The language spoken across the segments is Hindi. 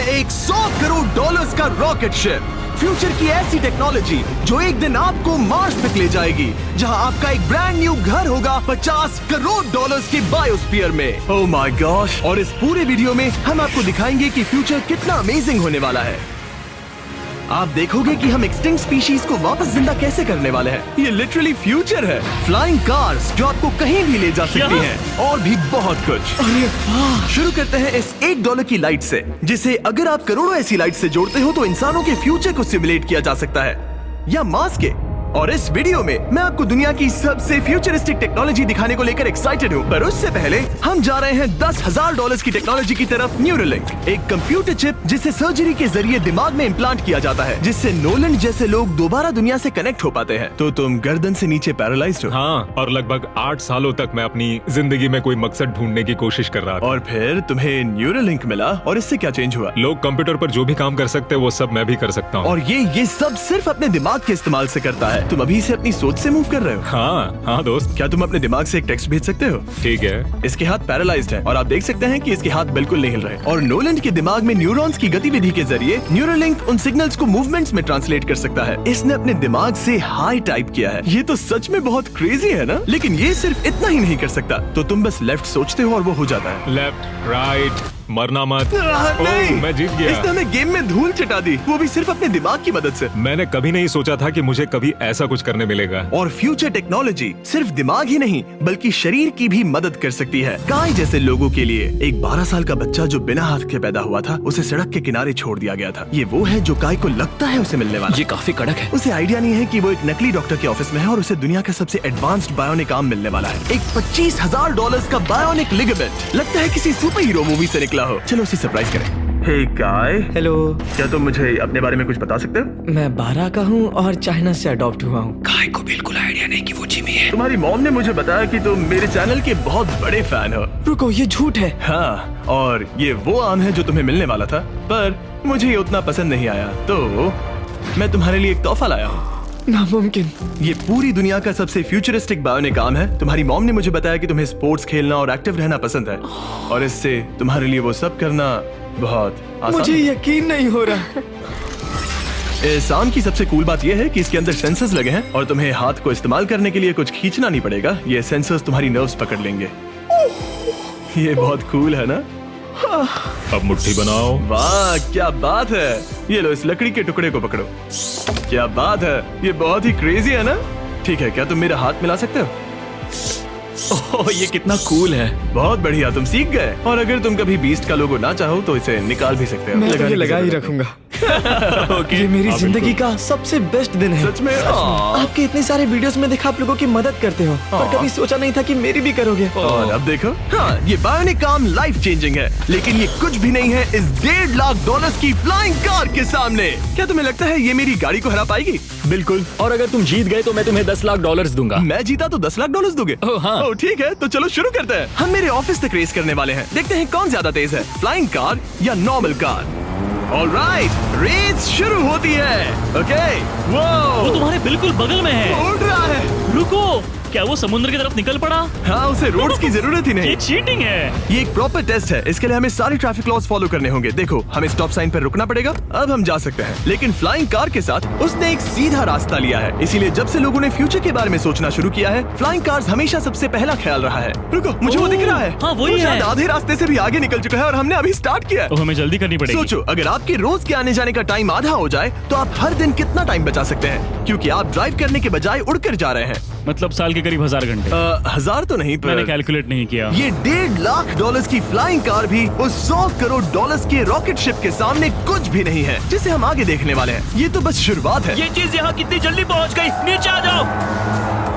$100 करोड़ का रॉकेट शिप, फ्यूचर की ऐसी टेक्नोलॉजी जो एक दिन आपको मार्स तक ले जाएगी, जहां आपका एक ब्रांड न्यू घर होगा $50 करोड़ के बायोस्फीयर में। Oh my gosh! और इस पूरे वीडियो में हम आपको दिखाएंगे कि फ्यूचर कितना अमेजिंग होने वाला है। आप देखोगे कि हम एक्सटिंक्ट स्पीशीज को वापस जिंदा कैसे करने वाले हैं। ये लिटरली फ्यूचर है। फ्लाइंग कार्स जो आपको कहीं भी ले जा सकती हैं, और भी बहुत कुछ। अरे वाह! शुरू करते हैं इस $1 की लाइट से, जिसे अगर आप करोड़ों ऐसी लाइट से जोड़ते हो तो इंसानों के फ्यूचर को सिमुलेट किया जा सकता है, या मार्स के। और इस वीडियो में मैं आपको दुनिया की सबसे फ्यूचरिस्टिक टेक्नोलॉजी दिखाने को लेकर एक्साइटेड हूँ। पर उससे पहले हम जा रहे हैं $10,000 की टेक्नोलॉजी की तरफ। न्यूरोलिंक, एक कंप्यूटर चिप जिसे सर्जरी के जरिए दिमाग में इम्प्लांट किया जाता है, जिससे नोलन जैसे लोग दोबारा दुनिया से कनेक्ट हो पाते हैं। तो तुम गर्दन से नीचे पैरालाइज्ड हो। हाँ, और लगभग 8 सालों तक मैं अपनी जिंदगी में कोई मकसद ढूंढने की कोशिश कर रहा था। और फिर तुम्हें न्यूरोलिंक मिला, और इससे क्या चेंज हुआ? लोग कंप्यूटर पर जो भी काम कर सकते हैं वो सब मैं भी कर सकता हूँ। और ये सब सिर्फ अपने दिमाग के इस्तेमाल से करता है। तुम अभी से अपनी सोच से मूव कर रहे हो। हाँ दोस्त। क्या तुम अपने दिमाग से एक टेक्स्ट भेज सकते हो? ठीक है। इसके हाथ पैरालाइज्ड है, और आप देख सकते हैं कि इसके हाथ बिल्कुल नहीं हिल रहे। और नोलन के दिमाग में न्यूरॉन्स की गतिविधि के जरिए न्यूरोलिंक उन सिग्नल्स को मूवमेंट्स में ट्रांसलेट कर सकता है। इसने अपने दिमाग से हाई टाइप किया है। ये तो सच में बहुत क्रेजी है ना? लेकिन ये सिर्फ इतना ही नहीं कर सकता। तो तुम बस लेफ्ट सोचते हो और वो हो जाता है। लेफ्ट, राइट, मरना मत। नहीं, मैं जीत गया। इसने हमें गेम में धूल चटा दी, वो भी सिर्फ अपने दिमाग की मदद से। मैंने कभी नहीं सोचा था कि मुझे कभी ऐसा कुछ करने मिलेगा। और फ्यूचर टेक्नोलॉजी सिर्फ दिमाग ही नहीं बल्कि शरीर की भी मदद कर सकती है। काय जैसे लोगों के लिए एक 12 साल का बच्चा जो बिना हाथ के पैदा हुआ था, उसे सड़क के किनारे छोड़ दिया गया था। ये वो है जो काय को लगता है उसे मिलने वाला। ये काफी कड़क है। उसे आइडिया नहीं है कि वो एक नकली डॉक्टर के ऑफिस में है और उसे दुनिया का सबसे एडवांस्ड बायोनिक आर्म मिलने वाला है। एक $25,000 का बायोनिक लिगामेंट। लगता है किसी सुपर हीरो मूवी से निकला हो। चलो उसे सरप्राइज करें। हे काय, हेलो। क्या तुम मुझे अपने बारे में कुछ बता सकते हो? मैं 12 का हूँ और चाइना से अडॉप्ट हुआ हूँ। काय को बिल्कुल आइडिया नहीं कि वो जिमी है। तुम्हारी मॉम ने मुझे बताया कि तुम मेरे चैनल के बहुत बड़े फैन हो। रुको, ये झूठ है। हाँ, और ये वो आम है जो तुम्हें मिलने वाला था, पर मुझे ये उतना पसंद नहीं आया, तो मैं तुम्हारे लिए एक तोहफा लाया हूँ। नामुमकिन। ये पूरी दुनिया का सबसे फ्यूचरिस्टिक बायोनिक आर्म है। तुम्हारी मॉम ने मुझे बताया कि तुम्हें स्पोर्ट्स खेलना और एक्टिव रहना पसंद है, और इससे तुम्हारे लिए वो सब करना बहुत आसान मुझे है। यकीन नहीं हो रहा। इस आर्म की सबसे कूल बात यह है कि इसके अंदर सेंसर्स लगे हैं, और तुम्हें हाथ को इस्तेमाल करने के लिए कुछ खींचना नहीं पड़ेगा। ये सेंसर्स तुम्हारी नर्व्स पकड़ लेंगे। ये बहुत कूल है ना? अब मुट्ठी बनाओ। वाह, क्या बात है! ये लो, इस लकड़ी के टुकड़े को पकड़ो। क्या बात है! ये बहुत ही क्रेजी है ना? ठीक है, क्या तुम मेरा हाथ मिला सकते हो? ओह, ये कितना कूल है। बहुत बढ़िया, तुम सीख गए। और अगर तुम कभी बीस्ट का लोगो ना चाहो तो इसे निकाल भी सकते हो। मैं तो लगाने ये की लगा ही जरूरत रखूंगा। नहीं। ये मेरी हाँ, जिंदगी बिल्कुल। का सबसे बेस्ट दिन है। सच में? आपके इतने सारे वीडियोस में देखा आप लोगों की मदद करते हो, पर कभी सोचा नहीं था कि मेरी भी करोगे। और अब देखो, हाँ, ये बायोनिक आर्म लाइफ चेंजिंग है, लेकिन ये कुछ भी नहीं है इस $1.5 की फ्लाइंग कार के सामने। क्या तुम्हें लगता है ये मेरी गाड़ी को हरा पाएगी? बिल्कुल। और अगर तुम जीत गए तो मैं तुम्हें $10 लाख दूंगा। मैं जीता तो $10 लाख दोगे? ओह, हाँ। ओह, ठीक है, तो चलो शुरू करते हैं। हम मेरे ऑफिस तक रेस करने वाले हैं। देखते हैं कौन ज्यादा तेज है, फ्लाइंग कार या नॉर्मल कार। ऑलराइट, रेस शुरू होती है। ओके, वो तुम्हारे बिल्कुल बगल में है। उड़ रहा है। रुको, क्या वो समुद्र की तरफ निकल पड़ा? हाँ, उसे रोड्स की जरूरत ही नहीं। ये चीटिंग है। ये एक प्रॉपर टेस्ट है। इसके लिए हमें सारे ट्रैफिक लॉज फॉलो करने होंगे। देखो, हमें स्टॉप साइन पर रुकना पड़ेगा। अब हम जा सकते हैं, लेकिन फ्लाइंग कार के साथ उसने एक सीधा रास्ता लिया है। इसीलिए जब से लोगों ने फ्यूचर के बारे में सोचना शुरू किया है, फ्लाइंग कार्स हमेशा सबसे पहला ख्याल रहा है। रुको, मुझे वो दिख रहा है। हाँ, वही वो है। शायद आधे रास्ते से भी आगे निकल चुका है और हमने अभी स्टार्ट किया है। तो हमें जल्दी करनी पड़ेगी। सोचो, अगर आपके रोज के आने जाने का टाइम आधा हो जाए तो आप हर दिन कितना टाइम बचा सकते हैं, क्योंकि आप ड्राइव करने के बजाय उड़कर जा रहे हैं। मतलब साल के करीब 1000 घंटे। 1000 तो नहीं, मैंने पर कैलकुलेट नहीं किया। ये $1.5 लाख की फ्लाइंग कार भी उस $100 करोड़ के रॉकेट शिप के सामने कुछ भी नहीं है, जिसे हम आगे देखने वाले हैं। ये तो बस शुरुआत है। ये चीज यहाँ कितनी जल्दी पहुँच गई। नीचे आ जाओ।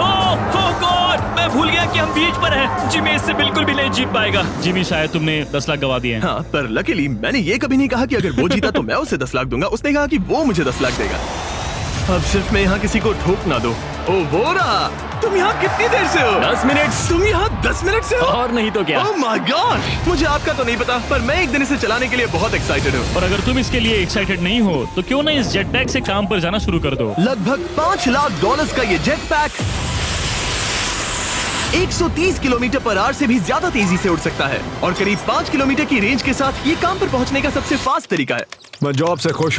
ओह गॉड, मैं भूल गया कि हम बीच पर हैं। जिमी इससे बिल्कुल भी नहीं जीत पाएगा। जिमी, शायद तुमने 10 लाख गवा दिए हैं। हाँ, पर लकीली मैंने ये कभी नहीं कहा कि अगर वो जीता तो मैं उसे 10 लाख दूंगा। उसने कहा कि वो मुझे 10 लाख देगा। अब सिर्फ मैं यहाँ किसी को ठोक ना दो। ओ वो रहा। तुम यहाँ कितनी देर से हो? 10 मिनट। तुम यहाँ 10 मिनट से हो? और नहीं तो क्या। ओह माय गॉड, मुझे आपका तो नहीं पता, पर मैं एक दिन इसे चलाने के लिए बहुत एक्साइटेड हूँ। और अगर तुम इसके लिए एक्साइटेड नहीं हो तो क्यों ना इस जेट पैक से काम पर जाना शुरू कर दो। लगभग $5 लाख का ये jet pack 130 kilometre per hour से भी ज्यादा तेजी से उड़ सकता है और करीब 5 किलोमीटर की रेंज के साथ ये काम पर पहुंचने का सबसे फास्ट तरीका है। मैं जॉब से खुश